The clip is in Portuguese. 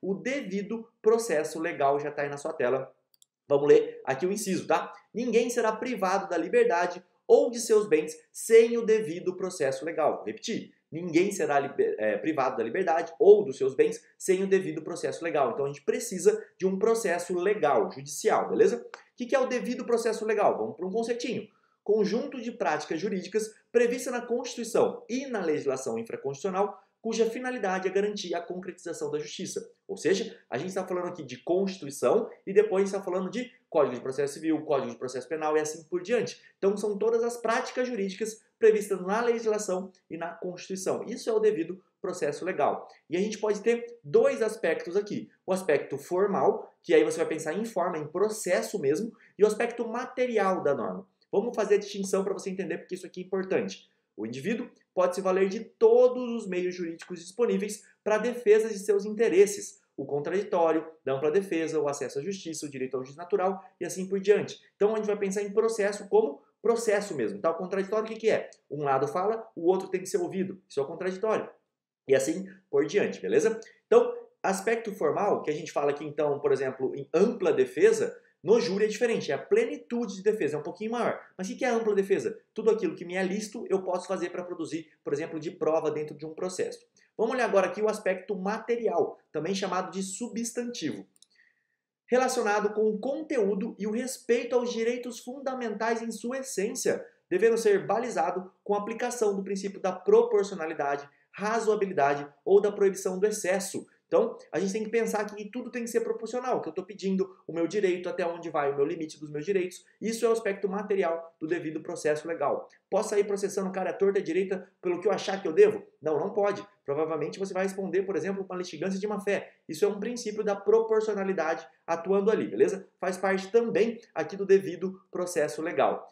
o devido processo legal, já está aí na sua tela. Vamos ler aqui o inciso, tá? Ninguém será privado da liberdade ou de seus bens sem o devido processo legal. Vou repetir. Ninguém será privado da liberdade ou dos seus bens sem o devido processo legal. Então a gente precisa de um processo legal, judicial, beleza? O que é o devido processo legal? Vamos para um conceitinho. Conjunto de práticas jurídicas prevista na Constituição e na legislação infraconstitucional, cuja finalidade é garantir a concretização da justiça. Ou seja, a gente está falando aqui de Constituição e depois está falando de Código de Processo Civil, Código de Processo Penal e assim por diante. Então são todas as práticas jurídicas previstas na legislação e na Constituição. Isso é o devido processo legal. E a gente pode ter dois aspectos aqui. O aspecto formal, que aí você vai pensar em forma, em processo mesmo, e o aspecto material da norma. Vamos fazer a distinção para você entender porque isso aqui é importante. O indivíduo pode se valer de todos os meios jurídicos disponíveis para a defesa de seus interesses, o contraditório, da ampla defesa, o acesso à justiça, o direito ao juiz natural e assim por diante. Então a gente vai pensar em processo como processo mesmo. Tá? O contraditório o que é? Um lado fala, o outro tem que ser ouvido. Isso é o contraditório. E assim por diante, beleza? Então, aspecto formal, que a gente fala aqui então, por exemplo, em ampla defesa, no júri é diferente, é a plenitude de defesa, é um pouquinho maior. Mas o que é a ampla defesa? Tudo aquilo que me é lícito eu posso fazer para produzir, por exemplo, de prova dentro de um processo. Vamos olhar agora aqui o aspecto material, também chamado de substantivo. Relacionado com o conteúdo e o respeito aos direitos fundamentais em sua essência, devendo ser balizado com a aplicação do princípio da proporcionalidade, razoabilidade ou da proibição do excesso. Então, a gente tem que pensar que tudo tem que ser proporcional, que eu estou pedindo o meu direito, até onde vai o meu limite dos meus direitos. Isso é o aspecto material do devido processo legal. Posso sair processando o cara à torta e à direita pelo que eu achar que eu devo? Não, não pode. Provavelmente você vai responder, por exemplo, uma litigância de má-fé. Isso é um princípio da proporcionalidade atuando ali, beleza? Faz parte também aqui do devido processo legal.